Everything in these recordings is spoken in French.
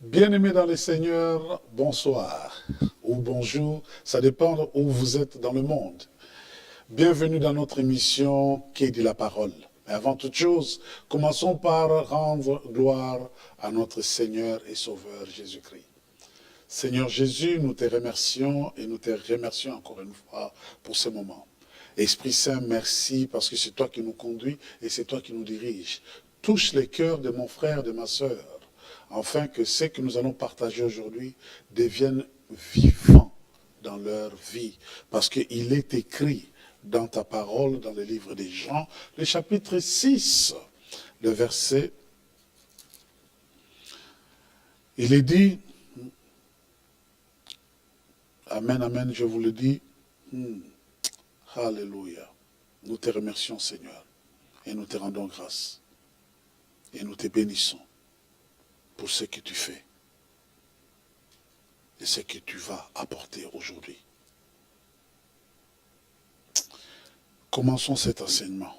Bien-aimés dans le Seigneur, bonsoir ou bonjour, ça dépend où vous êtes dans le monde. Bienvenue dans notre émission Qui dit la parole. Mais avant toute chose, commençons par rendre gloire à notre Seigneur et Sauveur Jésus-Christ. Seigneur Jésus, nous te remercions et nous te remercions encore une fois pour ce moment. Esprit Saint, merci parce que c'est toi qui nous conduis et c'est toi qui nous diriges. Touche les cœurs de mon frère, de ma sœur, afin que ce que nous allons partager aujourd'hui deviennent vivants dans leur vie. Parce qu'il est écrit dans ta parole, dans le livre des Jean, le chapitre 6, le verset, il est dit, Amen, Amen, je vous le dis, Alléluia. Nous te remercions, Seigneur, et nous te rendons grâce, et nous te bénissons pour ce que tu fais, et ce que tu vas apporter aujourd'hui. Commençons cet enseignement.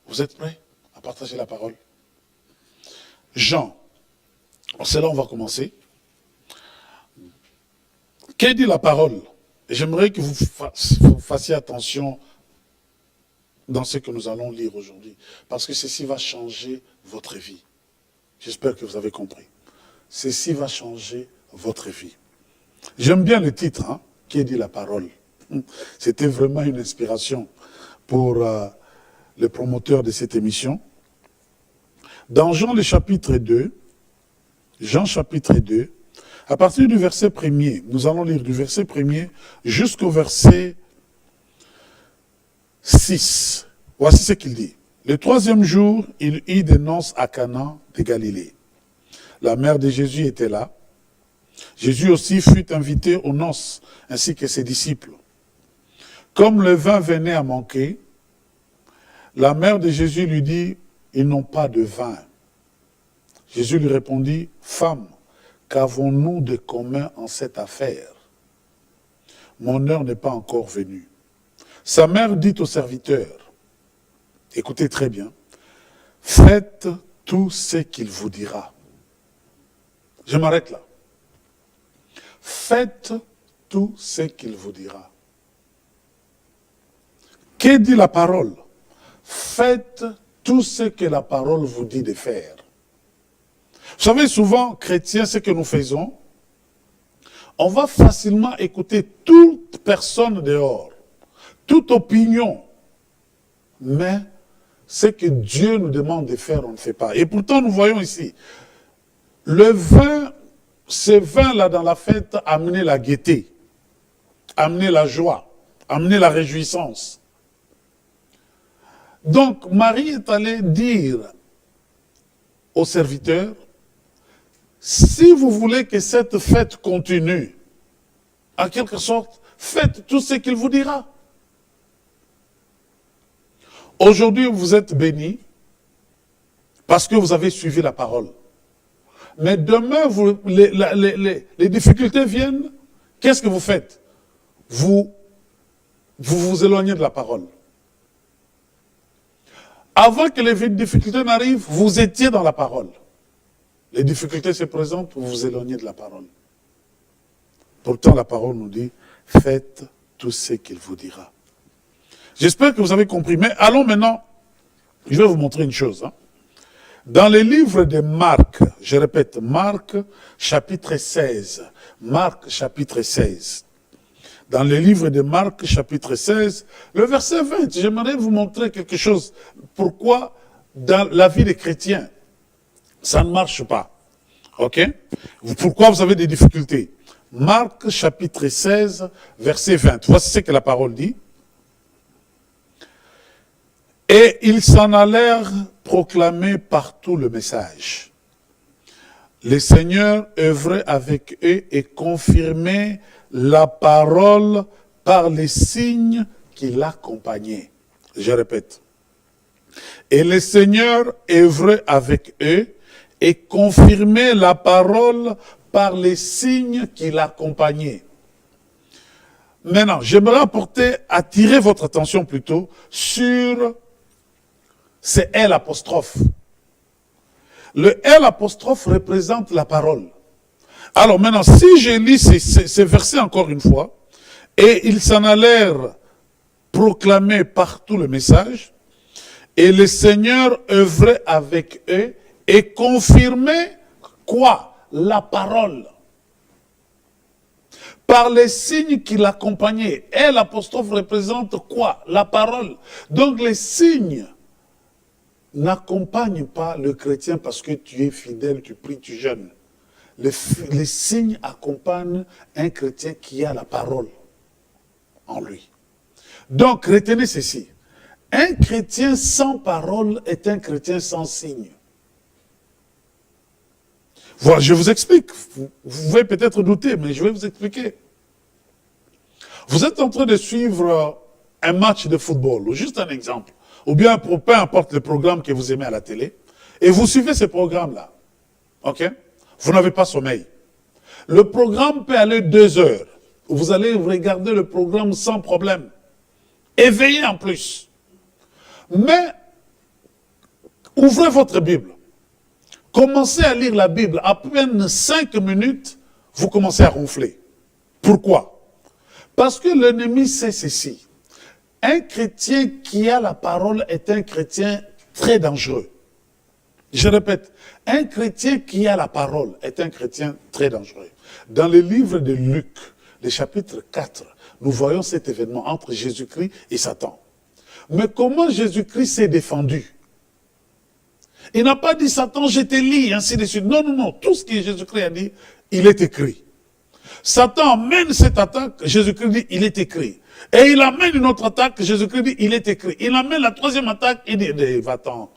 Vous êtes prêts à partager la parole? Jean, c'est là où on va commencer. Que dit la parole? J'aimerais que vous fassiez attention dans ce que nous allons lire aujourd'hui, parce que ceci va changer votre vie. J'espère que vous avez compris. Ceci va changer votre vie. J'aime bien le titre, hein, Qui dit la parole? C'était vraiment une inspiration pour le promoteur de cette émission. Dans Jean le chapitre 2, Jean chapitre 2, à partir du verset 1er, nous allons lire du verset 1er jusqu'au verset 6. Voici ce qu'il dit. Le troisième jour, il eut des noces à Cana de Galilée. La mère de Jésus était là. Jésus aussi fut invité aux noces, ainsi que ses disciples. Comme le vin venait à manquer, la mère de Jésus lui dit, « Ils n'ont pas de vin. » Jésus lui répondit, « Femme, qu'avons-nous de commun en cette affaire? Mon heure n'est pas encore venue. » Sa mère dit au serviteur, écoutez très bien, « Faites tout ce qu'il vous dira. » Je m'arrête là. Faites tout ce qu'il vous dira. Que dit la parole? Faites tout ce que la parole vous dit de faire. Vous savez, souvent, chrétiens, ce que nous faisons, on va facilement écouter toute personne dehors, toute opinion, mais ce que Dieu nous demande de faire, on ne fait pas. Et pourtant, nous voyons ici, le vin, ce vin-là dans la fête, amenait la gaieté, amenait la joie, amenait la réjouissance. Donc, Marie est allée dire aux serviteurs, si vous voulez que cette fête continue, en quelque sorte, faites tout ce qu'il vous dira. Aujourd'hui, vous êtes bénis parce que vous avez suivi la parole. Mais demain, les difficultés viennent, qu'est-ce que vous faites? Vous éloignez de la parole. Avant que les difficultés n'arrivent, vous étiez dans la parole. Les difficultés se présentent, vous vous éloignez de la parole. Pourtant, la parole nous dit, faites tout ce qu'il vous dira. J'espère que vous avez compris. Mais allons maintenant, je vais vous montrer une chose. Hein. Dans les livres de Marc, je répète, Marc chapitre 16. Marc chapitre 16. Dans les livres de Marc chapitre 16, le verset 20, j'aimerais vous montrer quelque chose. Pourquoi dans la vie des chrétiens, ça ne marche pas. Ok? Pourquoi vous avez des difficultés? Marc chapitre 16, verset 20. Voici ce que la parole dit. Et ils s'en allèrent proclamer partout le message. Le Seigneur œuvrait avec eux et confirmait la parole par les signes qui l'accompagnaient. Je répète. Et le Seigneur œuvrait avec eux et confirmait la parole par les signes qui l'accompagnaient. Maintenant, j'aimerais attirer votre attention plutôt sur c'est L apostrophe. Le L apostrophe représente la parole. Alors maintenant, si je lis ces versets encore une fois, et ils s'en allèrent proclamer partout le message, et le Seigneur œuvrait avec eux et confirmait quoi? La parole. Par les signes qui l'accompagnaient. Et l'apostrophe représente quoi? La parole. Donc les signes n'accompagnent pas le chrétien parce que tu es fidèle, tu pries, tu jeûnes. Les signes accompagnent un chrétien qui a la parole en lui. Donc retenez ceci. Un chrétien sans parole est un chrétien sans signe. Voilà, je vous explique. Vous pouvez peut-être douter, mais je vais vous expliquer. Vous êtes en train de suivre un match de football, ou juste un exemple, ou bien peu importe le programme que vous aimez à la télé, et vous suivez ce programme-là. Ok? Vous n'avez pas sommeil. Le programme peut aller 2 heures. Vous allez regarder le programme sans problème. Éveillé en plus. Mais, ouvrez votre Bible. Commencez à lire la Bible. À peine 5 minutes, vous commencez à ronfler. Pourquoi? Parce que l'ennemi sait ceci. Un chrétien qui a la parole est un chrétien très dangereux. Je répète, un chrétien qui a la parole est un chrétien très dangereux. Dans le livre de Luc, le chapitre 4, nous voyons cet événement entre Jésus-Christ et Satan. Mais comment Jésus-Christ s'est défendu? Il n'a pas dit Satan, je te lis, ainsi de suite. Non, non, non. Tout ce que Jésus-Christ a dit, il est écrit. Satan mène cette attaque, Jésus-Christ dit, il est écrit. Et il amène une autre attaque, Jésus-Christ dit, il est écrit. Il amène la troisième attaque, il dit, va-t'en.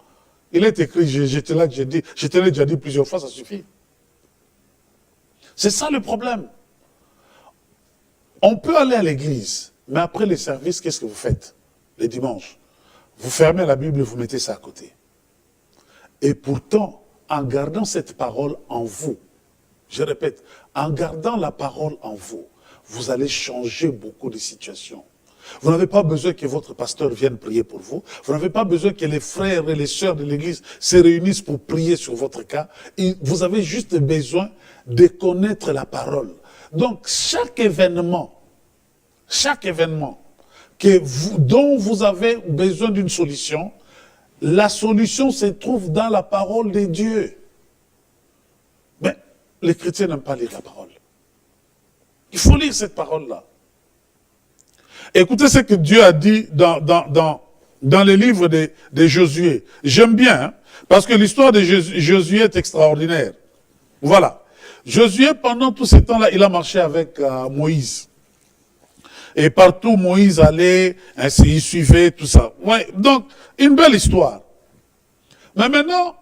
Il est écrit, je te l'ai déjà dit plusieurs fois, ça suffit. C'est ça le problème. On peut aller à l'église, mais après les services, qu'est-ce que vous faites? Les dimanches. Vous fermez la Bible et vous mettez ça à côté. Et pourtant, en gardant cette parole en vous, je répète, en gardant la parole en vous, vous allez changer beaucoup de situations. Vous n'avez pas besoin que votre pasteur vienne prier pour vous. Vous n'avez pas besoin que les frères et les sœurs de l'église se réunissent pour prier sur votre cas. Et vous avez juste besoin de connaître la parole. Donc, chaque événement dont vous avez besoin d'une solution, la solution se trouve dans la parole de Dieu. Mais les chrétiens n'aiment pas lire la parole. Il faut lire cette parole-là. Écoutez ce que Dieu a dit dans les livres de Josué. J'aime bien, hein, parce que l'histoire de Josué est extraordinaire. Voilà. Josué, pendant tout ce temps-là, il a marché avec Moïse. Et partout, Moïse allait, ainsi, il suivait, tout ça. Ouais, donc, une belle histoire. Mais maintenant,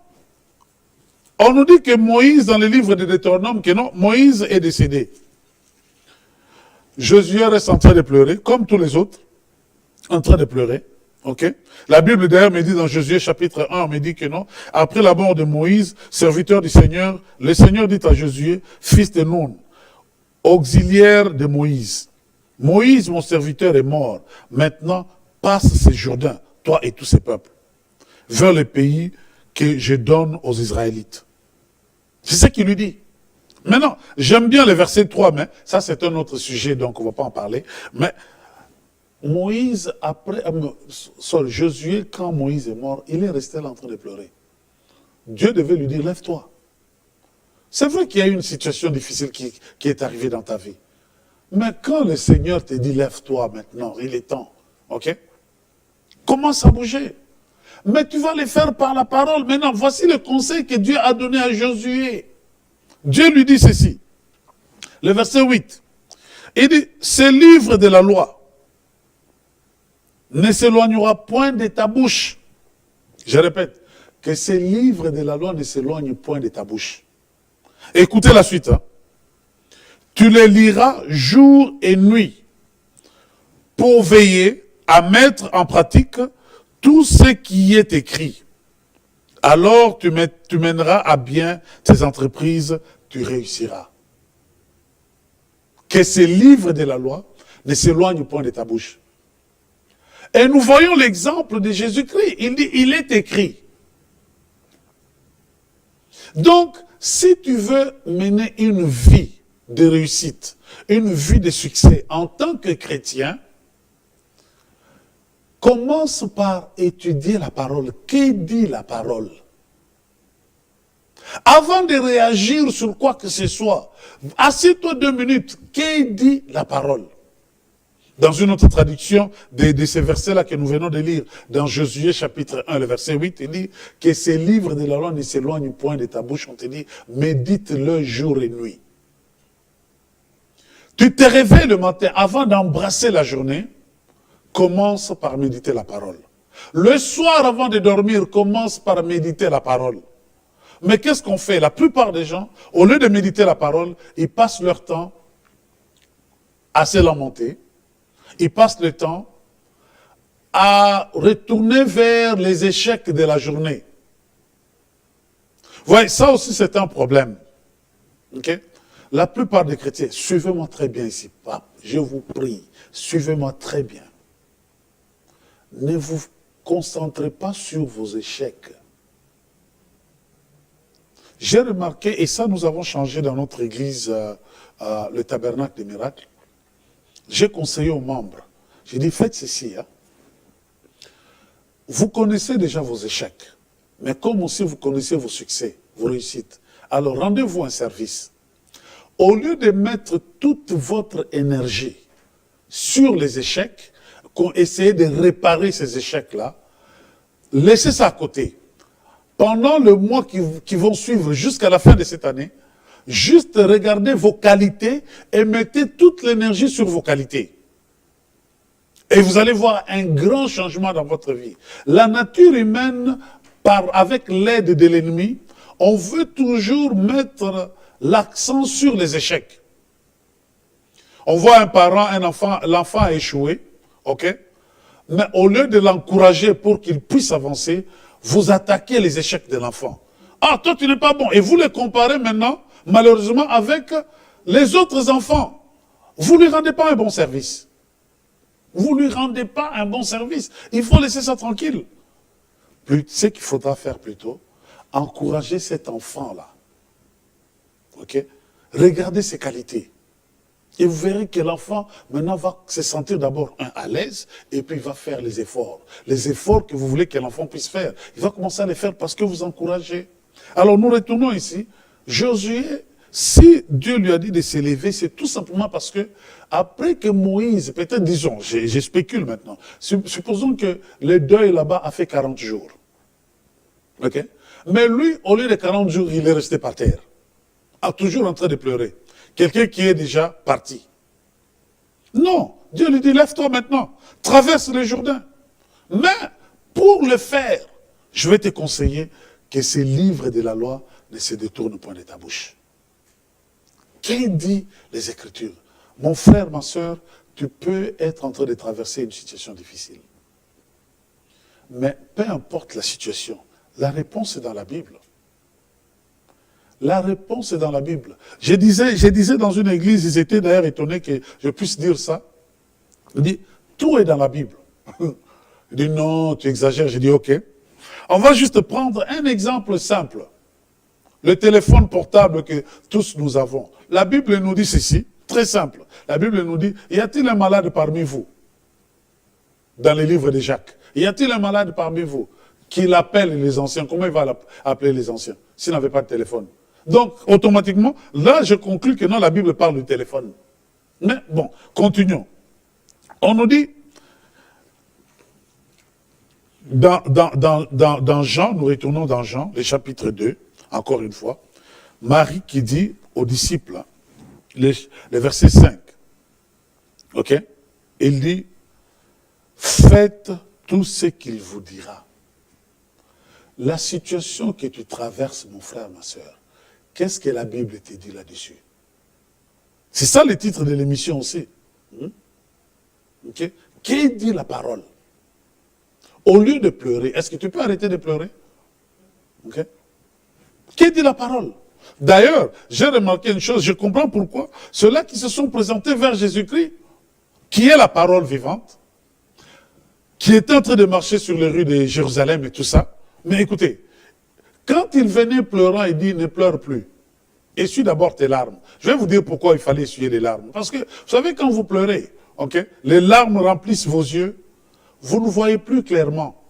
on nous dit que Moïse, dans le livre de Deutéronome, que non, Moïse est décédé. Josué reste en train de pleurer, comme tous les autres, en train de pleurer. Ok? La Bible d'ailleurs me dit dans Josué chapitre 1, on me dit que non. Après la mort de Moïse, serviteur du Seigneur, le Seigneur dit à Josué, fils de Nun, auxiliaire de Moïse. Moïse, mon serviteur, est mort. Maintenant, passe ce Jourdain, toi et tous ces peuples, vers le pays que je donne aux Israélites. C'est ce qu'il lui dit. Maintenant, j'aime bien le verset 3, mais ça c'est un autre sujet, donc on ne va pas en parler. Mais Moïse, après, Josué, quand Moïse est mort, il est resté là en train de pleurer. Dieu devait lui dire, lève-toi. C'est vrai qu'il y a eu une situation difficile qui est arrivée dans ta vie. Mais quand le Seigneur te dit, lève-toi maintenant, il est temps, ok? Commence à bouger. Mais tu vas le faire par la parole. Maintenant, voici le conseil que Dieu a donné à Josué. Dieu lui dit ceci, le verset 8, il dit, ce livre de la loi ne s'éloignera point de ta bouche. Je répète, que ce livre de la loi ne s'éloigne point de ta bouche. Écoutez la suite. Hein. Tu les liras jour et nuit pour veiller à mettre en pratique tout ce qui y est écrit. Alors tu mèneras à bien tes entreprises, tu réussiras. Que ce livre de la loi ne s'éloigne point de ta bouche. Et nous voyons l'exemple de Jésus-Christ. Il dit, il est écrit. Donc, si tu veux mener une vie de réussite, une vie de succès en tant que chrétien, commence par étudier la parole. Que dit la parole? Avant de réagir sur quoi que ce soit, assieds-toi 2 minutes. Que dit la parole? Dans une autre traduction de ces versets-là que nous venons de lire, dans Josué chapitre 1, le verset 8, il dit que ces livres de la loi ne s'éloignent point de ta bouche. On te dit, médite-le jour et nuit. Tu te réveilles le matin, avant d'embrasser la journée, commence par méditer la parole. Le soir, avant de dormir, commence par méditer la parole. Mais qu'est-ce qu'on fait? La plupart des gens, au lieu de méditer la parole, ils passent leur temps à se lamenter. Ils passent le temps à retourner vers les échecs de la journée. Vous voyez, ça aussi c'est un problème. Okay? La plupart des chrétiens, suivez-moi très bien ici, pape, je vous prie, suivez-moi très bien. Ne vous concentrez pas sur vos échecs. J'ai remarqué, et ça nous avons changé dans notre église, le tabernacle des miracles, j'ai conseillé aux membres, j'ai dit faites ceci. Hein. Vous connaissez déjà vos échecs, mais comme aussi vous connaissez vos succès, vos réussites, alors rendez-vous un service. Au lieu de mettre toute votre énergie sur les échecs, essayez de réparer ces échecs-là, laissez ça à côté. Pendant le mois qui vont suivre jusqu'à la fin de cette année, juste regardez vos qualités et mettez toute l'énergie sur vos qualités. Et vous allez voir un grand changement dans votre vie. La nature humaine, avec l'aide de l'ennemi, on veut toujours mettre l'accent sur les échecs. On voit un parent, un enfant, l'enfant a échoué, ok? Mais au lieu de l'encourager pour qu'il puisse avancer, vous attaquez les échecs de l'enfant. Ah, toi tu n'es pas bon. Et vous les comparez maintenant, malheureusement, avec les autres enfants. Vous ne lui rendez pas un bon service. Vous ne lui rendez pas un bon service. Il faut laisser ça tranquille. Ce qu'il faudra faire plutôt, encourager cet enfant-là. Ok? Regardez ses qualités. Et vous verrez que l'enfant, maintenant, va se sentir d'abord à l'aise, et puis il va faire les efforts. Les efforts que vous voulez que l'enfant puisse faire. Il va commencer à les faire parce que vous encouragez. Alors nous retournons ici. Josué, si Dieu lui a dit de s'élever, c'est tout simplement parce que, après que Moïse, peut-être disons, je spécule maintenant, supposons que le deuil là-bas a fait 40 jours. Ok? Mais lui, au lieu de 40 jours, il est resté par terre. Toujours en train de pleurer. Quelqu'un qui est déjà parti. Non, Dieu lui dit, lève-toi maintenant, traverse le Jourdain. Mais pour le faire, je vais te conseiller que ces livres de la loi ne se détournent point de ta bouche. Qu'est-ce dit les Écritures? Mon frère, ma soeur, tu peux être en train de traverser une situation difficile. Mais peu importe la situation, la réponse est dans la Bible. La réponse est dans la Bible. Je disais dans une église, ils étaient d'ailleurs étonnés que je puisse dire ça. Il dit, tout est dans la Bible. Il dit, non, tu exagères. J'ai dit, ok. On va juste prendre un exemple simple. Le téléphone portable que tous nous avons. La Bible nous dit ceci, très simple. La Bible nous dit, y a-t-il un malade parmi vous? Dans les livres de Jacques. Y a-t-il un malade parmi vous qui l'appelle les anciens? Comment il va appeler les anciens s'il n'avait pas de téléphone? Donc, automatiquement, là, je conclus que non, la Bible parle du téléphone. Mais bon, continuons. On nous dit, dans Jean, nous retournons dans Jean, le chapitre 2, encore une fois, Marie qui dit aux disciples, le verset 5, ok? Il dit, faites tout ce qu'il vous dira. La situation que tu traverses, mon frère, ma soeur, qu'est-ce que la Bible te dit là-dessus? C'est ça le titre de l'émission aussi. Okay? Qu'est-ce que dit la parole? Au lieu de pleurer, est-ce que tu peux arrêter de pleurer? Okay? Qu'est-ce que dit la parole? D'ailleurs, j'ai remarqué une chose, je comprends pourquoi ceux-là qui se sont présentés vers Jésus-Christ, qui est la parole vivante, qui était en train de marcher sur les rues de Jérusalem et tout ça, mais écoutez, Quand il venait pleurant, il dit, ne pleure plus. Essuie d'abord tes larmes. Je vais vous dire pourquoi il fallait essuyer les larmes. Parce que, vous savez, quand vous pleurez, ok, les larmes remplissent vos yeux, vous ne voyez plus clairement.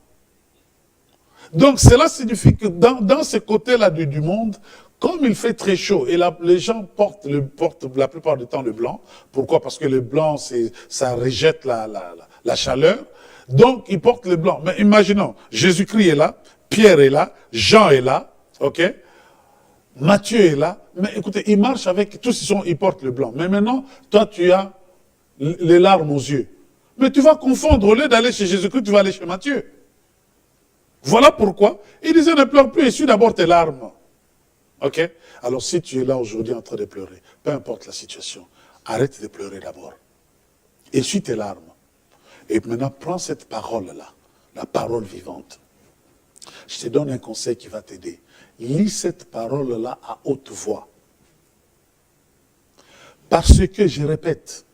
Donc cela signifie que dans ce côté-là du monde, comme il fait très chaud, et les gens portent la plupart du temps le blanc. Pourquoi? Parce que le blanc, ça rejette la chaleur. Donc ils portent le blanc. Mais imaginons, Jésus-Christ est là, Pierre est là, Jean est là, ok? Matthieu est là. Mais écoutez, ils marchent avec, tous ils portent le blanc. Mais maintenant, toi tu as les larmes aux yeux. Mais tu vas confondre, au lieu d'aller chez Jésus-Christ, tu vas aller chez Matthieu. Voilà pourquoi il disait ne pleure plus, essuie d'abord tes larmes. Ok? Alors si tu es là aujourd'hui en train de pleurer, peu importe la situation, arrête de pleurer d'abord. Essuie tes larmes. Et maintenant, prends cette parole-là, la parole vivante. Je te donne un conseil qui va t'aider. Lis cette parole-là à haute voix. Parce que, je répète,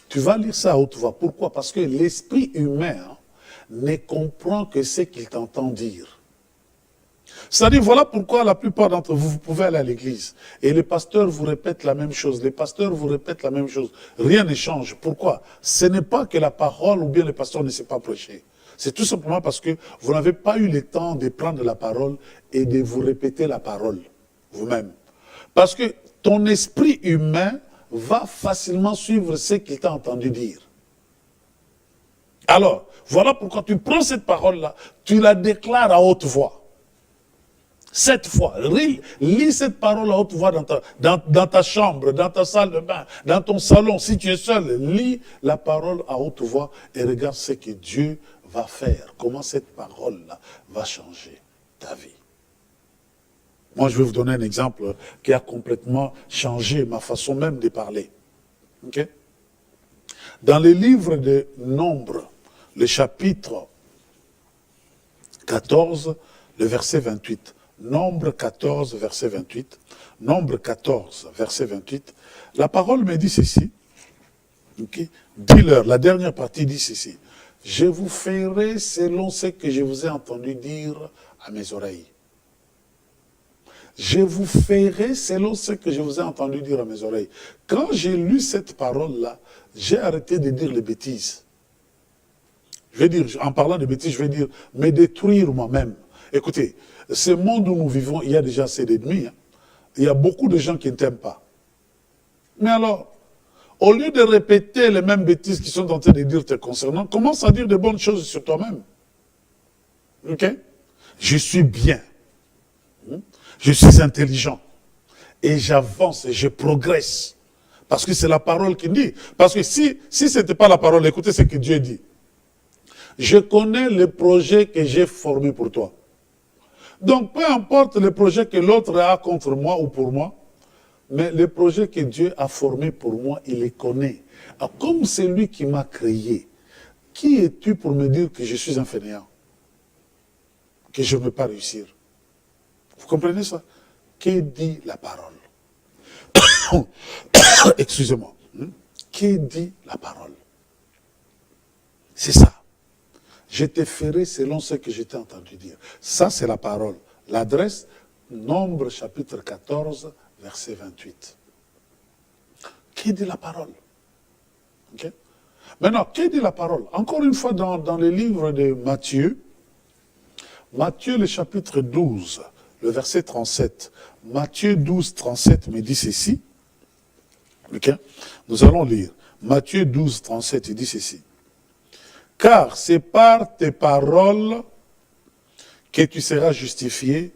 tu vas lire ça à haute voix. Pourquoi? Parce que l'esprit humain ne comprend que ce qu'il t'entend dire. C'est-à-dire, voilà pourquoi la plupart d'entre vous, vous pouvez aller à l'église. Et les pasteurs vous répètent la même chose. Les pasteurs vous répètent la même chose. Rien ne change. Pourquoi? Ce n'est pas que la parole ou bien le pasteur ne sait pas prêcher. C'est tout simplement parce que vous n'avez pas eu le temps de prendre la parole et de vous répéter la parole vous-même. Parce que ton esprit humain va facilement suivre ce qu'il t'a entendu dire. Alors, voilà pourquoi tu prends cette parole-là, tu la déclares à haute voix. 7 fois. Lis cette parole à haute voix dans ta chambre, dans ta salle de bain, dans ton salon. Si tu es seul, lis la parole à haute voix et regarde ce que Dieu va faire. Comment cette parole-là va changer ta vie. Moi, je vais vous donner un exemple qui a complètement changé ma façon même de parler. Okay? Dans les livres de Nombre, le chapitre 14, le verset 28. Nombre 14, verset 28. Nombre 14, verset 28. La parole me dit ceci. Okay? Dis-leur, la dernière partie dit ceci. Je vous ferai selon ce que je vous ai entendu dire à mes oreilles. Je vous ferai selon ce que je vous ai entendu dire à mes oreilles. Quand j'ai lu cette parole-là, j'ai arrêté de dire les bêtises. Je vais dire, en parlant de bêtises, je vais dire, me détruire moi-même. Écoutez, ce monde où nous vivons, il y a déjà assez d'ennemis. Hein. Il y a beaucoup de gens qui ne t'aiment pas. Mais alors, au lieu de répéter les mêmes bêtises qui sont en train de dire te concernant, commence à dire de bonnes choses sur toi-même. Ok? Je suis bien. Je suis intelligent. Et j'avance et je progresse. Parce que c'est la parole qui dit. Parce que si ce n'était pas la parole, écoutez ce que Dieu dit. Je connais le projet que j'ai formé pour toi. Donc, peu importe le projet que l'autre a contre moi ou pour moi, mais le projet que Dieu a formé pour moi, il les connaît. Alors, comme c'est lui qui m'a créé, qui es-tu pour me dire que je suis un fainéant? Que je ne peux pas réussir? Vous comprenez ça? Que dit la parole? Excusez-moi. Que dit la parole? C'est ça. Je te ferai selon ce que je t'ai entendu dire. Ça, c'est la parole. L'adresse, Nombre chapitre 14, verset 28. Que dit la parole? Okay? Maintenant, que dit la parole? Encore une fois, dans le livre de Matthieu, Matthieu, le chapitre 12, le verset 37. Matthieu 12, 37 me dit ceci. Okay? Nous allons lire. Matthieu 12, 37, il dit ceci. Car c'est par tes paroles que tu seras justifié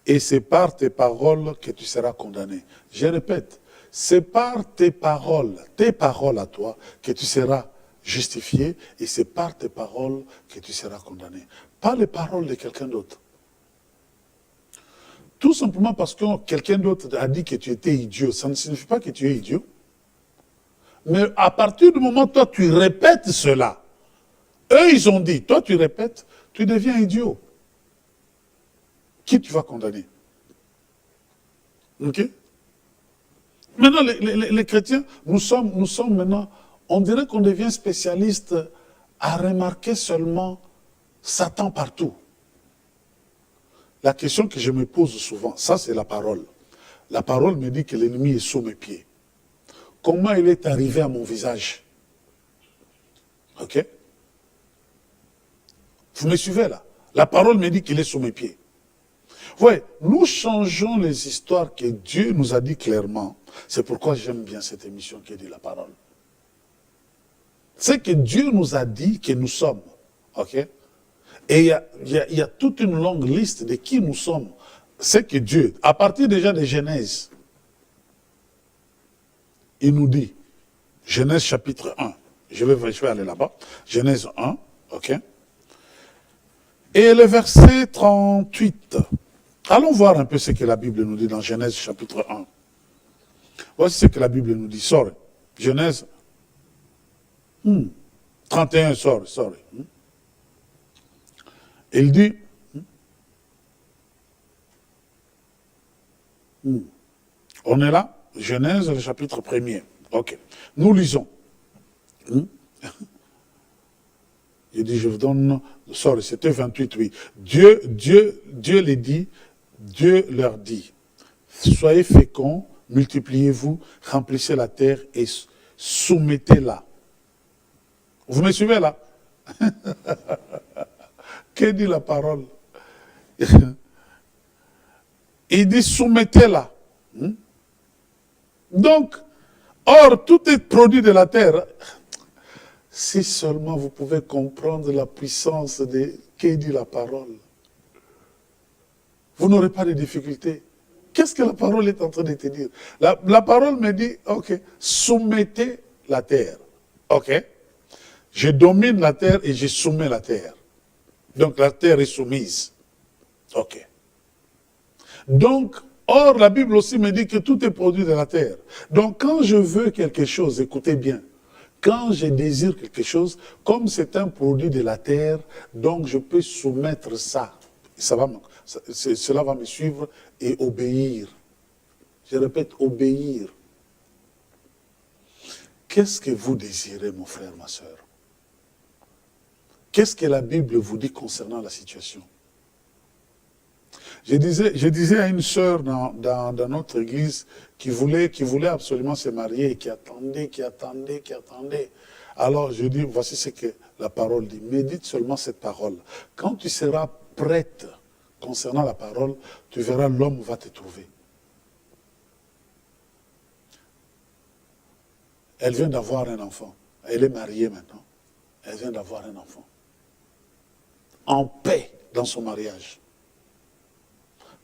et c'est par tes paroles que tu seras condamné. Je répète, c'est par tes paroles à toi, que tu seras justifié et c'est par tes paroles que tu seras condamné. Pas les paroles de quelqu'un d'autre. Tout simplement parce que quelqu'un d'autre a dit que tu étais idiot, ça ne signifie pas que tu es idiot. Mais à partir du moment où toi tu répètes cela, eux, ils ont dit, toi tu répètes, tu deviens idiot. Qui tu vas condamner? Ok? Maintenant, les chrétiens, nous sommes maintenant, on dirait qu'on devient spécialiste à remarquer seulement Satan partout. la question que je me pose souvent, ça c'est la parole. La parole me dit que l'ennemi est sous mes pieds. Comment il est arrivé à mon visage? Ok? Vous me suivez là? La parole me dit qu'il est sous mes pieds. Ouais, nous changeons les histoires que Dieu nous a dit clairement. C'est pourquoi j'aime bien cette émission qui dit la parole. C'est que Dieu nous a dit que nous sommes. Ok? Et il y a toute une longue liste de qui nous sommes. C'est que Dieu, à partir déjà de Genèse, il nous dit, Genèse chapitre 1, je vais aller là-bas, Genèse 1, ok? Et le verset 38, allons voir un peu ce que la Bible nous dit dans Genèse chapitre 1. Voici ce que la Bible nous dit, sorry, Genèse 31, sorry. Il dit, on est là, Genèse, le chapitre 1er. Ok. Nous lisons. Il dit, je vous donne, sorry, c'était 28, oui. Dieu les dit, Dieu leur dit, soyez féconds, multipliez-vous, remplissez la terre et soumettez-la. Vous me suivez là? Que dit la parole? Il dit soumettez-la. Donc, or, tout est produit de la terre. Si seulement vous pouvez comprendre la puissance de que dit la parole, vous n'aurez pas de difficultés. Qu'est-ce que la parole est en train de te dire? La parole me dit, ok, soumettez la terre. Ok? Je domine la terre et je soumets la terre. Donc la terre est soumise. Ok. Donc, or, la Bible aussi me dit que tout est produit de la terre. Donc, quand je veux quelque chose, écoutez bien, quand je désire quelque chose, comme c'est un produit de la terre, donc je peux soumettre ça. Cela va me suivre et obéir. Je répète, obéir. Qu'est-ce que vous désirez, mon frère, ma soeur? Qu'est-ce que la Bible vous dit concernant la situation? Je disais à une sœur dans notre église qui voulait absolument se marier et qui attendait. Alors je dis, voici ce que la parole dit. Médite seulement cette parole. Quand tu seras prête concernant la parole, tu verras l'homme va te trouver. Elle vient d'avoir un enfant. Elle est mariée maintenant. Elle vient d'avoir un enfant. En paix dans son mariage.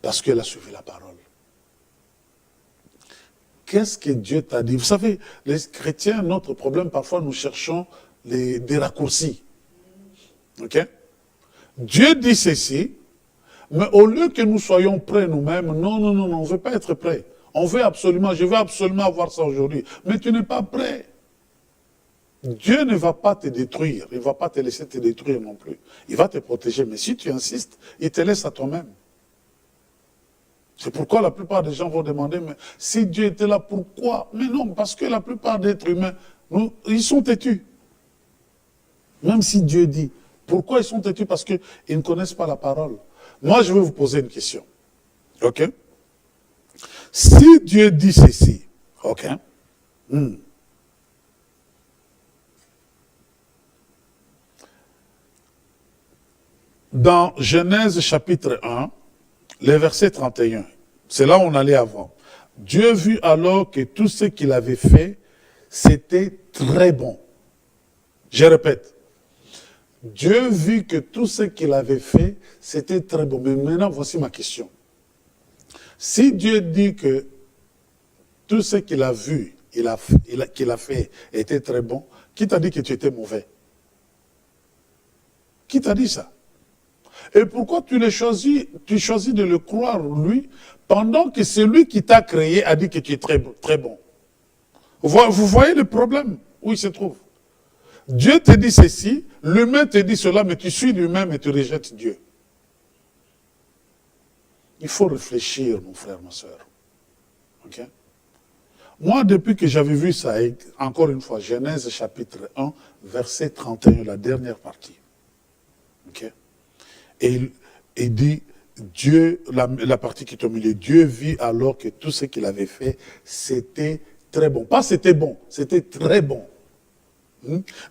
Parce qu'elle a suivi la parole. Qu'est-ce que Dieu t'a dit? Vous savez, les chrétiens, notre problème, parfois, nous cherchons des raccourcis. Ok? Dieu dit ceci, mais au lieu que nous soyons prêts nous-mêmes, non, on ne veut pas être prêts. Je veux absolument avoir ça aujourd'hui. Mais tu n'es pas prêt. Dieu ne va pas te détruire. Il ne va pas te laisser te détruire non plus. Il va te protéger. Mais si tu insistes, il te laisse à toi-même. C'est pourquoi la plupart des gens vont demander, mais si Dieu était là, pourquoi? Mais non, parce que la plupart d'êtres humains, ils sont têtus. Même si Dieu dit, pourquoi ils sont têtus? Parce qu'ils ne connaissent pas la parole. Moi, je vais vous poser une question. Ok? Si Dieu dit ceci, ok? Dans Genèse chapitre 1, le verset 31, c'est là où on allait avant. Dieu vit alors que tout ce qu'il avait fait, c'était très bon. Je répète. Dieu vit que tout ce qu'il avait fait, c'était très bon. Mais maintenant, voici ma question. Si Dieu dit que tout ce qu'il a vu, qu'il a fait, était très bon, qui t'a dit que tu étais mauvais? Qui t'a dit ça? Et pourquoi tu choisis de le croire, lui, pendant que celui qui t'a créé a dit que tu es très, très bon? Vous voyez le problème où il se trouve? Dieu te dit ceci, l'humain te dit cela, mais tu suis lui-même et tu rejettes Dieu. Il faut réfléchir, mon frère, ma soeur. Ok? Moi, depuis que j'avais vu ça, encore une fois, Genèse chapitre 1, verset 31, la dernière partie. Ok? Et il dit, Dieu, la partie qui est au milieu, Dieu vit alors que tout ce qu'il avait fait, c'était très bon. Pas c'était bon, c'était très bon.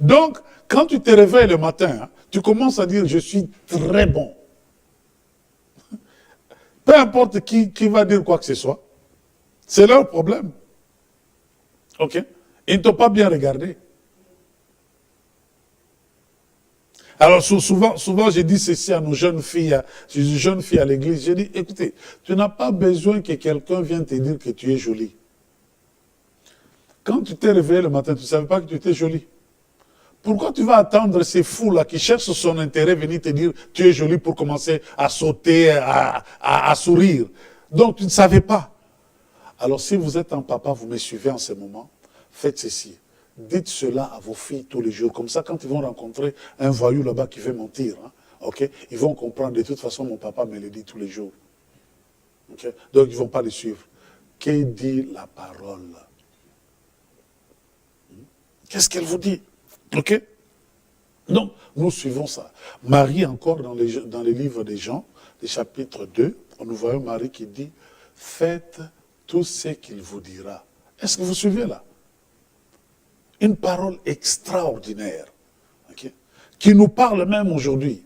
Donc, quand tu te réveilles le matin, hein, tu commences à dire, je suis très bon. Peu importe qui va dire quoi que ce soit, c'est leur problème. OK? Ils ne t'ont pas bien regardé. Alors souvent j'ai dit ceci à nos jeunes filles, à l'église, j'ai dit, écoutez, tu n'as pas besoin que quelqu'un vienne te dire que tu es jolie. Quand tu t'es réveillé le matin, tu ne savais pas que tu étais jolie. Pourquoi tu vas attendre ces fous-là qui cherchent son intérêt venir te dire tu es jolie pour commencer à sauter, à sourire? Donc tu ne savais pas. Alors si vous êtes un papa, vous me suivez en ce moment, faites ceci. Dites cela à vos filles tous les jours. Comme ça, quand ils vont rencontrer un voyou là-bas qui veut mentir, hein, okay, ils vont comprendre, de toute façon, mon papa me le dit tous les jours. Okay? Donc, ils ne vont pas les suivre. Que dit la parole? Qu'est-ce qu'elle vous dit? Ok? Donc, nous suivons ça. Marie, encore dans les livres des Jean, les chapitres 2, nous voyons Marie qui dit, faites tout ce qu'il vous dira. Est-ce que vous suivez là? Une parole extraordinaire, okay, qui nous parle même aujourd'hui.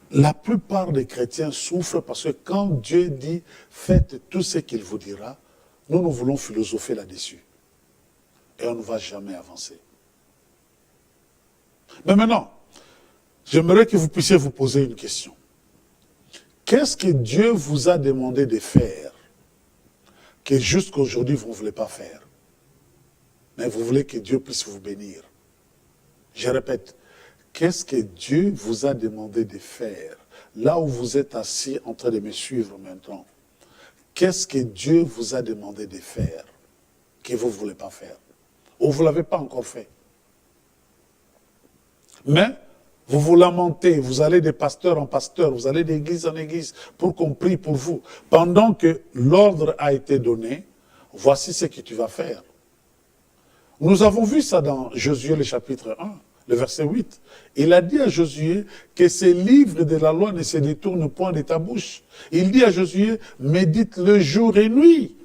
La plupart des chrétiens souffrent parce que quand Dieu dit « faites tout ce qu'il vous dira », nous voulons philosopher là-dessus. Et on ne va jamais avancer. Mais maintenant, j'aimerais que vous puissiez vous poser une question. Qu'est-ce que Dieu vous a demandé de faire que jusqu'à aujourd'hui vous ne voulez pas faire? Mais vous voulez que Dieu puisse vous bénir. Je répète, qu'est-ce que Dieu vous a demandé de faire? Là où vous êtes assis en train de me suivre maintenant, qu'est-ce que Dieu vous a demandé de faire que vous ne voulez pas faire? Ou vous ne l'avez pas encore fait? Mais vous vous lamentez, vous allez de pasteur en pasteur, vous allez d'église en église pour qu'on prie pour vous. Pendant que l'ordre a été donné, voici ce que tu vas faire. Nous avons vu ça dans Josué, le chapitre 1, le verset 8. Il a dit à Josué que ces livres de la loi ne se détournent point de ta bouche. Il dit à Josué, médite-le jour et nuit.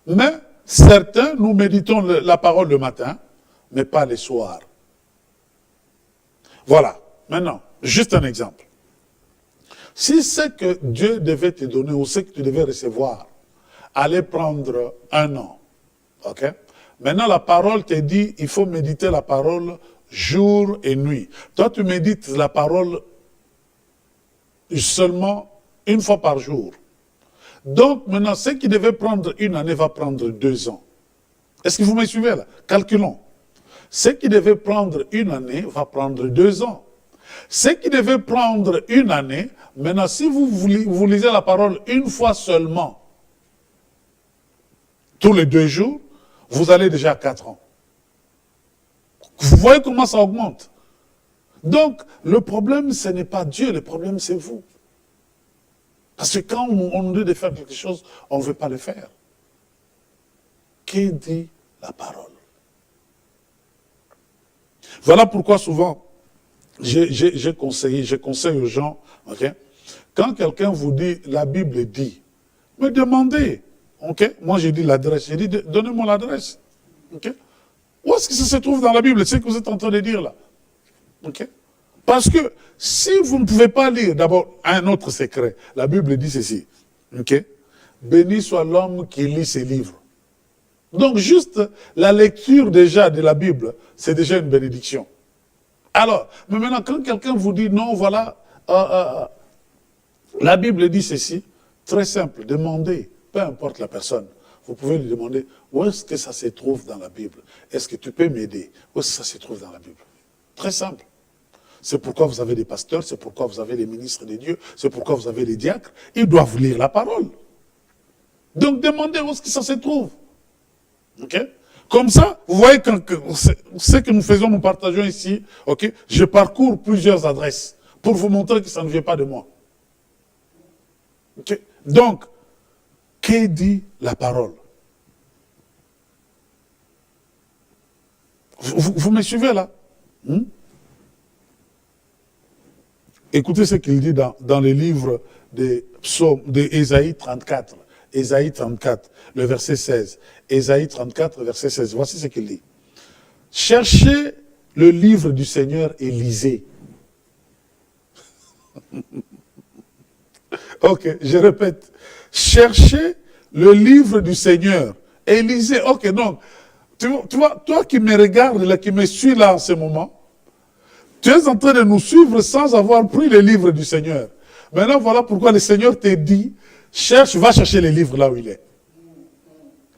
Mais certains, nous méditons la parole le matin, mais pas le soir. Voilà. Maintenant, juste un exemple. Si c'est que Dieu devait te donner ou ce que tu devais recevoir allait prendre 1 an, ok? Maintenant, la parole te dit, il faut méditer la parole jour et nuit. Toi, tu médites la parole seulement 1 fois par jour. Donc, maintenant, ce qui devait prendre 1 année va prendre 2 ans. Est-ce que vous me suivez là? Calculons. Ce qui devait prendre 1 année va prendre 2 ans. Ce qui devait prendre 1 année, maintenant, si vous lisez la parole 1 fois seulement, tous les 2 jours, vous allez déjà à 4 ans. Vous voyez comment ça augmente. Donc, le problème, ce n'est pas Dieu, le problème, c'est vous. Parce que quand on nous dit de faire quelque chose, on ne veut pas le faire. Que dit la parole? Voilà pourquoi souvent, je conseille aux gens, okay, quand quelqu'un vous dit, la Bible dit, me demandez. Okay? Moi, j'ai dit l'adresse. J'ai dit, donnez-moi l'adresse. Okay? Où est-ce que ça se trouve dans la Bible? C'est ce que vous êtes en train de dire là. Okay? Parce que si vous ne pouvez pas lire, d'abord, un autre secret. La Bible dit ceci. Okay? Béni soit l'homme qui lit ses livres. Donc, juste la lecture déjà de la Bible, c'est déjà une bénédiction. Alors, mais maintenant, quand quelqu'un vous dit, non, voilà, la Bible dit ceci, très simple, demandez. Peu importe la personne, vous pouvez lui demander où est-ce que ça se trouve dans la Bible. Est-ce que tu peux m'aider? Où est-ce que ça se trouve dans la Bible? Très simple. C'est pourquoi vous avez des pasteurs, c'est pourquoi vous avez les ministres de Dieu, c'est pourquoi vous avez les diacres. Ils doivent lire la parole. Donc demandez où est-ce que ça se trouve. Ok? Comme ça, vous voyez ce que nous faisons, nous partageons ici, ok? Je parcours plusieurs adresses pour vous montrer que ça ne vient pas de moi. Ok? Donc, que dit la parole? Vous me suivez là? Écoutez ce qu'il dit dans les livres des psaumes, d'Ésaïe 34. Ésaïe 34, le verset 16. Ésaïe 34, verset 16. Voici ce qu'il dit. Cherchez le livre du Seigneur et lisez. Ok, je répète. Cherchez le livre du Seigneur et lisez. Ok, donc, tu vois, toi qui me regardes, là, qui me suis là en ce moment, tu es en train de nous suivre sans avoir pris le livre du Seigneur. Maintenant, voilà pourquoi le Seigneur t'a dit, va chercher les livres là où il est.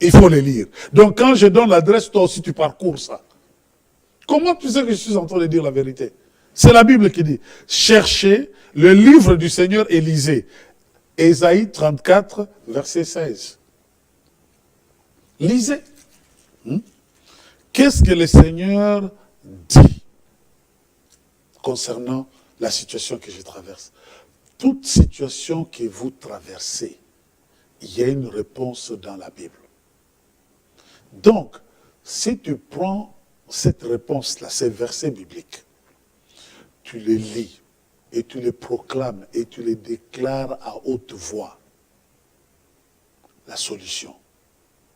Il faut les lire. Donc, quand je donne l'adresse, toi aussi, tu parcours ça. Comment tu sais que je suis en train de dire la vérité? C'est la Bible qui dit, cherchez le livre du Seigneur et lisez. Ésaïe 34, verset 16. Lisez. Qu'est-ce que le Seigneur dit concernant la situation que je traverse? Toute situation que vous traversez, il y a une réponse dans la Bible. Donc, si tu prends cette réponse-là, ces versets bibliques, tu les lis et tu les proclames et tu les déclares à haute voix, la solution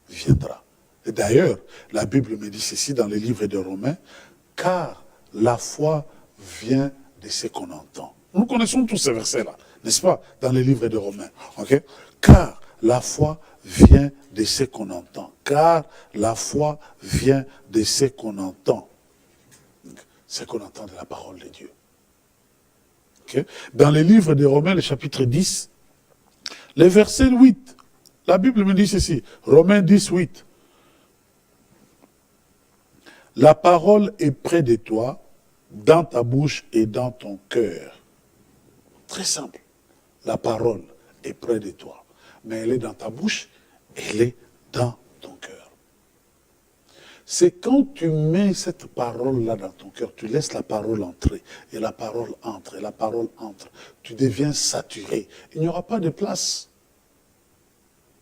viendra. Et d'ailleurs, la Bible me dit ceci dans les livres de Romains, car la foi vient de ce qu'on entend. Nous connaissons tous ces versets-là, n'est-ce pas, dans les livres de Romains. Okay? Car la foi vient de ce qu'on entend. Car la foi vient de ce qu'on entend. Ce qu'on entend de la parole de Dieu. Okay? Dans les livres de Romains, le chapitre 10, le verset 8, la Bible me dit ceci, Romains 10, 8. La parole est près de toi, dans ta bouche et dans ton cœur. Très simple. La parole est près de toi, mais elle est dans ta bouche, elle est dans ton cœur. C'est quand tu mets cette parole-là dans ton cœur, tu laisses la parole entrer, et la parole entre, et la parole entre. Tu deviens saturé. Il n'y aura pas de place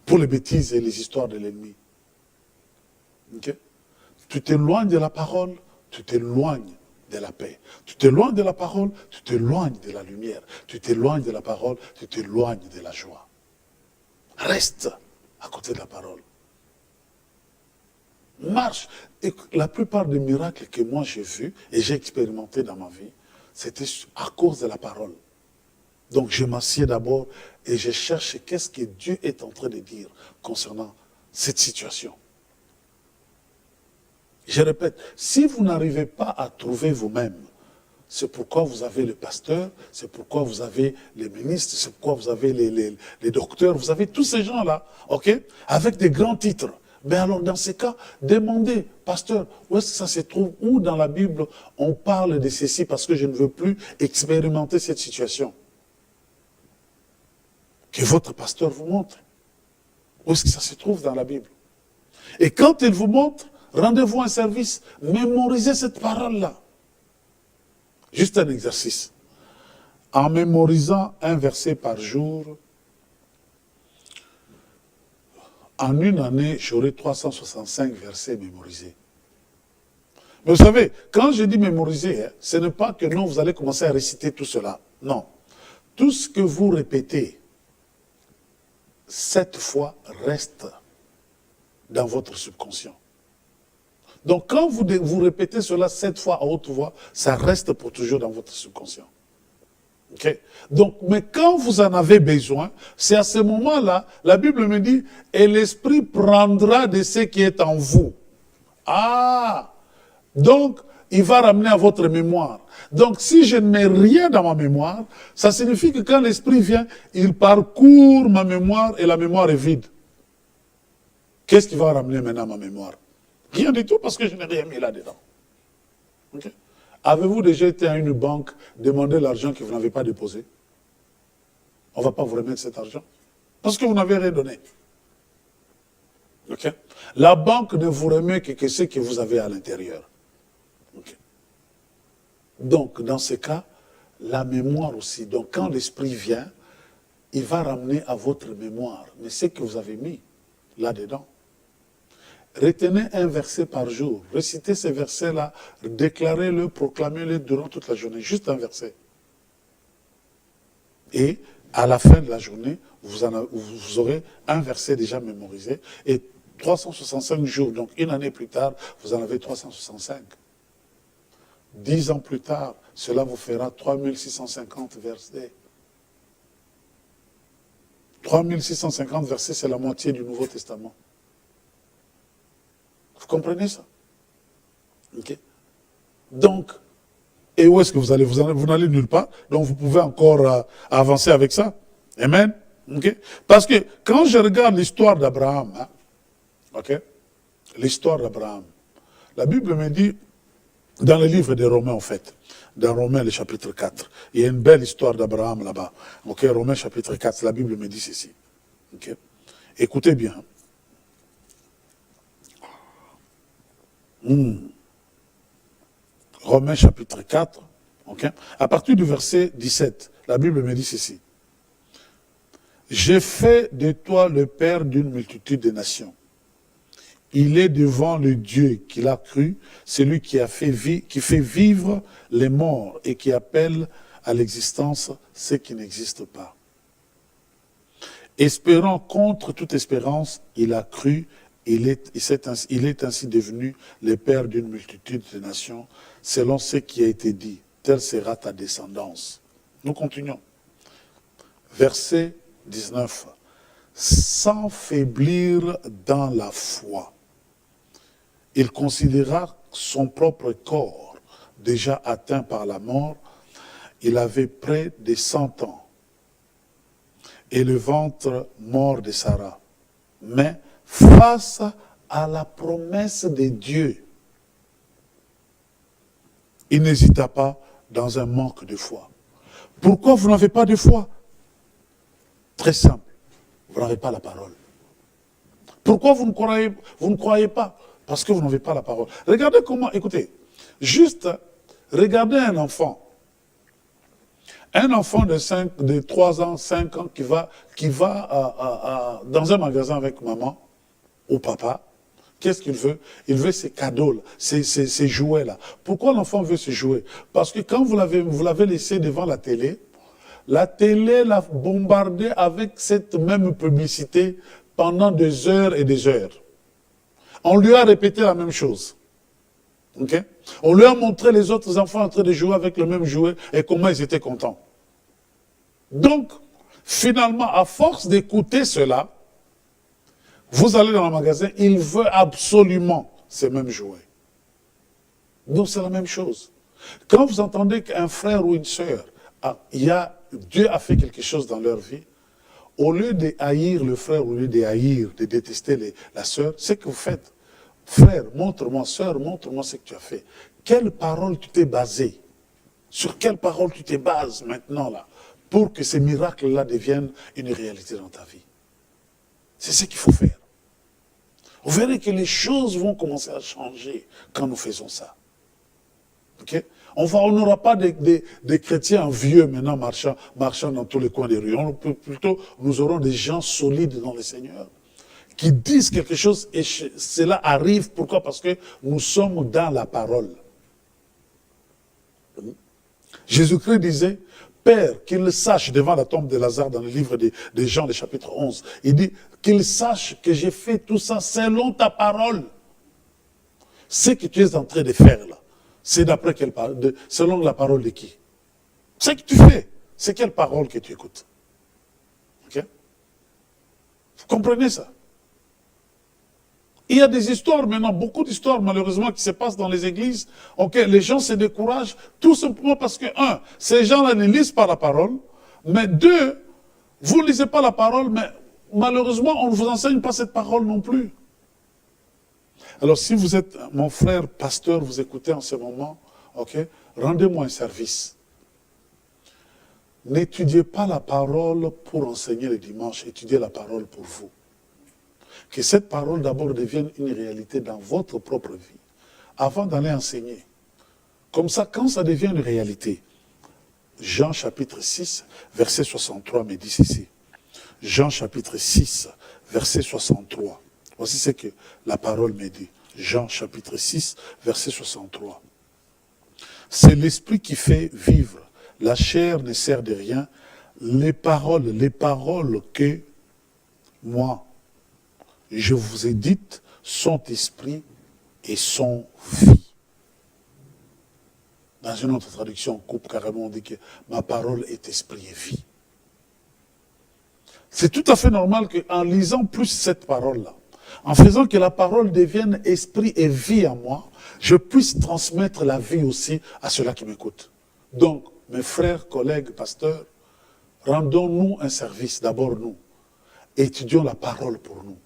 pour les bêtises et les histoires de l'ennemi. Okay? Tu t'éloignes de la parole, tu t'éloignes de la paix. Tu t'éloignes de la parole, tu t'éloignes de la lumière. Tu t'éloignes de la parole, tu t'éloignes de la joie. Reste à côté de la parole. Marche. Et la plupart des miracles que moi j'ai vus et j'ai expérimenté dans ma vie, c'était à cause de la parole. Donc je m'assieds d'abord et je cherche qu'est-ce que Dieu est en train de dire concernant cette situation. Je répète, si vous n'arrivez pas à trouver vous-même, c'est pourquoi vous avez le pasteur, c'est pourquoi vous avez les ministres, c'est pourquoi vous avez les docteurs, vous avez tous ces gens-là, ok, avec des grands titres. Mais alors dans ces cas, demandez, pasteur, où est-ce que ça se trouve? Où dans la Bible on parle de ceci parce que je ne veux plus expérimenter cette situation? Que votre pasteur vous montre. Où est-ce que ça se trouve dans la Bible? Et quand il vous montre, rendez-vous un service, mémorisez cette parole-là. Juste un exercice. En mémorisant un verset par jour, en une année, j'aurai 365 versets mémorisés. Mais vous savez, quand je dis mémoriser, ce n'est pas que non, vous allez commencer à réciter tout cela. Non. Tout ce que vous répétez, 7 fois, reste dans votre subconscient. Donc quand vous répétez cela 7 fois à haute voix, ça reste pour toujours dans votre subconscient. Okay? Donc, mais quand vous en avez besoin, c'est à ce moment-là, la Bible me dit, et l'Esprit prendra de ce qui est en vous. Ah! Donc, il va ramener à votre mémoire. Donc, si je ne mets rien dans ma mémoire, ça signifie que quand l'Esprit vient, il parcourt ma mémoire et la mémoire est vide. Qu'est-ce qui va ramener maintenant à ma mémoire? Rien du tout parce que je n'ai rien mis là-dedans. Okay? Avez-vous déjà été à une banque demander l'argent que vous n'avez pas déposé? On ne va pas vous remettre cet argent. Parce que vous n'avez rien donné. Okay? La banque ne vous remet que ce que vous avez à l'intérieur. Okay? Donc, dans ce cas, la mémoire aussi. Donc, quand l'Esprit vient, il va ramener à votre mémoire. Mais ce que vous avez mis là-dedans. Retenez un verset par jour. Récitez ces versets-là, déclarez-le, proclamez-le durant toute la journée. Juste un verset. Et à la fin de la journée, vous aurez un verset déjà mémorisé. Et 365 jours, donc une année plus tard, vous en avez 365. 10 ans plus tard, cela vous fera 3650 versets. 3650 versets, c'est la moitié du Nouveau Testament. Vous comprenez ça? Ok. Donc, et où est-ce que vous allez? Vous n'allez nulle part. Donc, vous pouvez encore avancer avec ça. Amen. Okay? Parce que quand je regarde l'histoire d'Abraham, hein, okay? L'histoire d'Abraham, la Bible me dit, dans le livre des Romains en fait, dans Romains le chapitre 4, il y a une belle histoire d'Abraham là-bas. Okay? Romains chapitre 4, la Bible me dit ceci. Okay? Écoutez bien. Romains chapitre 4, okay? À partir du verset 17, la Bible me dit ceci. J'ai fait de toi le père d'une multitude de nations. Il est devant le Dieu qu'il a cru, celui qui fait vivre les morts et qui appelle à l'existence ceux qui n'existent pas. Espérant contre toute espérance, il a cru, il est ainsi devenu le père d'une multitude de nations, selon ce qui a été dit, telle sera ta descendance. Nous continuons. Verset 19. Sans faiblir dans la foi, il considéra son propre corps déjà atteint par la mort. Il avait près de 100 ans et le ventre mort de Sarah. Mais face à la promesse de Dieu, il n'hésita pas dans un manque de foi. Pourquoi vous n'avez pas de foi? Très simple, vous n'avez pas la parole. Pourquoi vous ne croyez pas? Parce que vous n'avez pas la parole. Regardez comment, écoutez, juste regardez un enfant de 3 ans, 5 ans qui va dans un magasin avec maman ou papa. Qu'est-ce qu'il veut? Il veut ces cadeaux-là, ces jouets-là. Pourquoi l'enfant veut ces jouets? Parce que quand vous l'avez laissé devant la télé l'a bombardé avec cette même publicité pendant des heures et des heures. On lui a répété la même chose. Okay? On lui a montré les autres enfants en train de jouer avec le même jouet et comment ils étaient contents. Donc, finalement, à force d'écouter cela, vous allez dans le magasin, il veut absolument ces mêmes jouets. Donc, c'est la même chose. Quand vous entendez qu'un frère ou une sœur, Dieu a fait quelque chose dans leur vie, au lieu de haïr le frère, au lieu de haïr, de détester la sœur, c'est que vous faites. Frère, montre-moi, sœur, montre-moi ce que tu as fait. Quelle parole tu t'es basé? Sur quelle parole tu t'es basé maintenant là, pour que ces miracles-là deviennent une réalité dans ta vie? C'est ce qu'il faut faire. Vous verrez que les choses vont commencer à changer quand nous faisons ça. Okay? On n'aura pas des chrétiens vieux maintenant marchant dans tous les coins des rues. Plutôt, nous aurons des gens solides dans le Seigneur qui disent quelque chose et cela arrive. Pourquoi? Parce que nous sommes dans la parole. Jésus-Christ disait, Père, qu'il sache devant la tombe de Lazare dans le livre de Jean, le chapitre 11, il dit, qu'il sache que j'ai fait tout ça selon ta parole. Ce que tu es en train de faire là, c'est d'après quelle parole, selon la parole de qui? Ce que tu fais, c'est quelle parole que tu écoutes? Ok? Vous comprenez ça? Il y a des histoires maintenant, beaucoup d'histoires malheureusement qui se passent dans les églises. Ok, les gens se découragent tout simplement parce que, un, ces gens-là ne lisent pas la parole, mais deux, vous ne lisez pas la parole, mais malheureusement on ne vous enseigne pas cette parole non plus. Alors si vous êtes mon frère pasteur, vous écoutez en ce moment, ok, rendez-moi un service. N'étudiez pas la parole pour enseigner le dimanche, étudiez la parole pour vous. Que cette parole d'abord devienne une réalité dans votre propre vie, avant d'aller enseigner. Comme ça, quand ça devient une réalité, Jean chapitre 6, verset 63 me dit ceci. Jean chapitre 6, verset 63. Voici ce que la parole me dit. Jean chapitre 6, verset 63. C'est l'esprit qui fait vivre. La chair ne sert de rien. les paroles que moi, je vous ai dites sont esprit et sont vie. Dans une autre traduction, on coupe carrément, on dit que ma parole est esprit et vie. C'est tout à fait normal qu'en lisant plus cette parole-là, en faisant que la parole devienne esprit et vie en moi, je puisse transmettre la vie aussi à ceux-là qui m'écoutent. Donc, mes frères, collègues, pasteurs, rendons-nous un service, d'abord nous. Étudions la parole pour nous.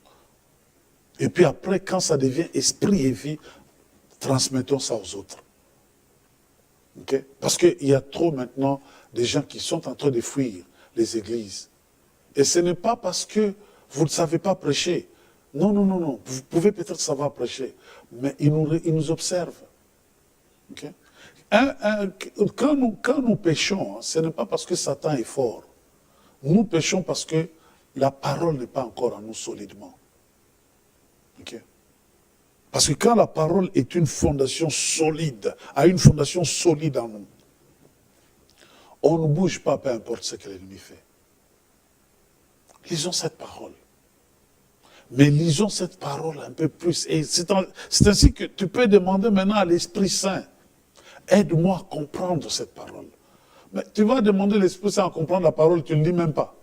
Et puis après, quand ça devient esprit et vie, transmettons ça aux autres. Okay? Parce qu'il y a trop maintenant de gens qui sont en train de fuir les églises. Et ce n'est pas parce que vous ne savez pas prêcher. Non, non, non, non. Vous pouvez peut-être savoir prêcher, mais ils nous observent. Okay? Quand nous péchons, ce n'est pas parce que Satan est fort. Nous péchons parce que la parole n'est pas encore en nous solidement. Okay? Parce que quand la parole est une fondation solide, a une fondation solide en nous, on ne bouge pas, peu importe ce que l'ennemi fait. Lisons cette parole. Mais lisons cette parole un peu plus. Et c'est ainsi que tu peux demander maintenant à l'Esprit Saint, aide-moi à comprendre cette parole. Mais tu vas demander à l'Esprit Saint à comprendre la parole, tu ne le lis même pas.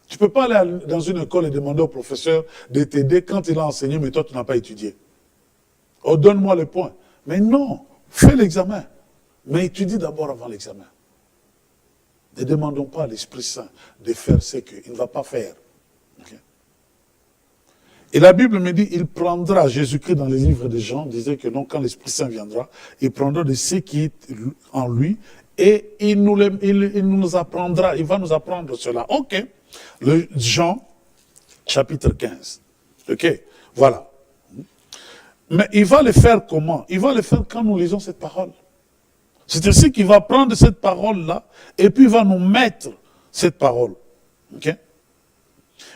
Tu ne peux pas aller dans une école et demander au professeur de t'aider quand il a enseigné, mais toi tu n'as pas étudié. Oh, donne-moi le point. Mais non, fais l'examen. Mais étudie d'abord avant l'examen. Ne demandons pas à l'Esprit Saint de faire ce qu'il ne va pas faire. Okay? Et la Bible me dit, il prendra, Jésus-Christ dans les livres de Jean, disait que non, quand l'Esprit Saint viendra, il prendra de ce qui est en lui et il nous apprendra, il va nous apprendre cela. Ok. Le Jean, chapitre 15. Ok. Voilà. Mais il va le faire comment? Il va le faire quand nous lisons cette parole. C'est ainsi qu'il va prendre cette parole-là et puis il va nous mettre cette parole. Ok?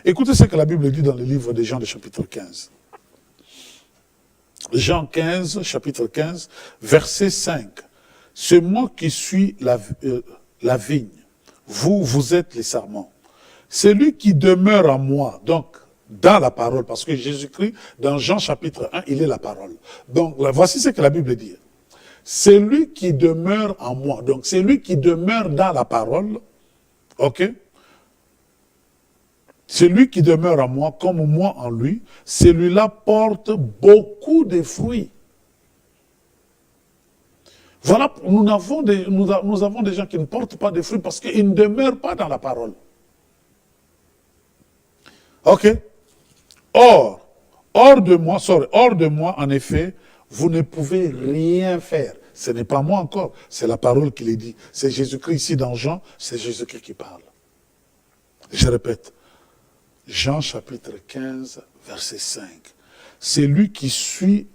Écoutez ce que la Bible dit dans le livre de Jean, le chapitre 15. Jean 15, chapitre 15, verset 5. C'est moi qui suis la vigne. Vous êtes les sarments. Celui qui demeure en moi, donc dans la parole, parce que Jésus-Christ, dans Jean chapitre 1, il est la parole. Donc voici ce que la Bible dit. Celui qui demeure en moi, donc celui qui demeure dans la parole, ok? Celui qui demeure en moi, comme moi en lui, celui-là porte beaucoup de fruits. Voilà, nous avons des gens qui ne portent pas de fruits parce qu'ils ne demeurent pas dans la parole. Ok? Or de moi, en effet, vous ne pouvez rien faire. Ce n'est pas moi encore, c'est la parole qui le dit. C'est Jésus-Christ ici dans Jean, c'est Jésus-Christ qui parle. Je répète, Jean chapitre 15, verset 5. C'est lui qui suit,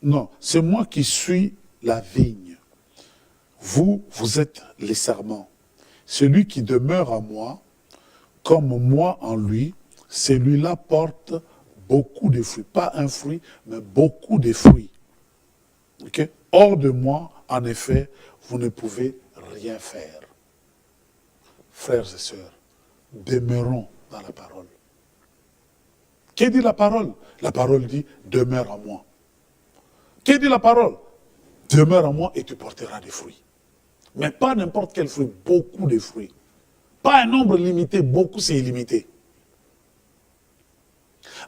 non, c'est moi qui suis la vigne. Vous êtes les sarments. Celui qui demeure en moi, comme moi en lui, celui-là porte beaucoup de fruits. Pas un fruit, mais beaucoup de fruits. Okay? Hors de moi, en effet, vous ne pouvez rien faire. Frères et sœurs, demeurons dans la parole. Qu'est dit la parole? La parole dit, demeure en moi. Qu'est dit la parole? Demeure en moi et tu porteras des fruits. Mais pas n'importe quel fruit, beaucoup de fruits. Pas un nombre limité, beaucoup c'est illimité.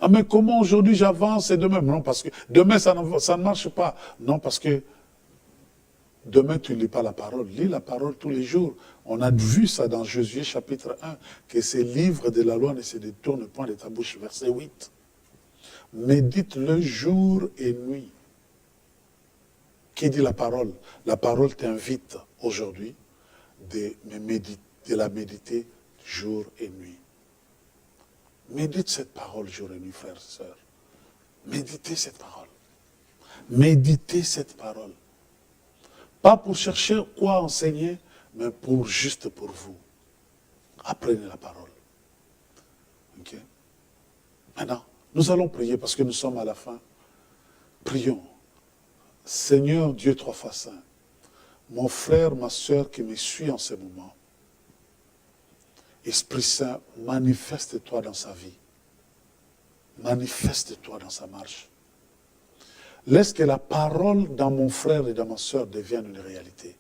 Ah mais comment aujourd'hui j'avance et demain? Non, parce que demain ça ne marche pas. Non, parce que demain tu ne lis pas la parole. Lis la parole tous les jours. On a vu ça dans Josué chapitre 1, que ces livres de la loi ne se détournent point de ta bouche. Verset 8. Médite-le jour et nuit. Qui dit la parole? La parole t'invite aujourd'hui de la méditer jour et nuit. Médite cette parole jour et nuit, frères et sœurs. Méditez cette parole. Méditez cette parole. Pas pour chercher quoi enseigner, mais juste pour vous. Apprenez la parole. Ok? Maintenant, nous allons prier parce que nous sommes à la fin. Prions. Seigneur Dieu trois fois saint, mon frère, ma soeur qui me suit en ce moment, Esprit Saint, manifeste-toi dans sa vie. Manifeste-toi dans sa marche. Laisse que la parole dans mon frère et dans ma soeur devienne une réalité.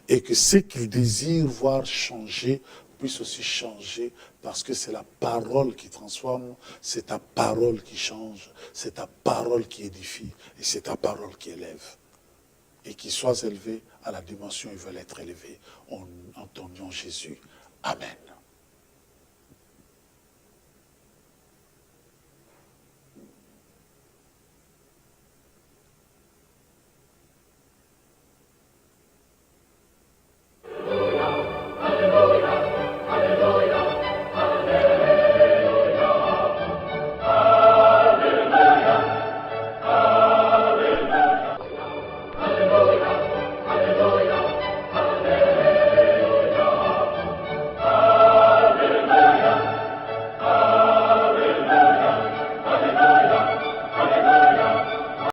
Et que ce qu'il désire voir changer puisse aussi changer, parce que c'est la parole qui transforme, c'est ta parole qui change, c'est ta parole qui édifie, et c'est ta parole qui élève. Et qu'il soit élevé à la dimension où il veut être élevé. En ton nom Jésus. Amen.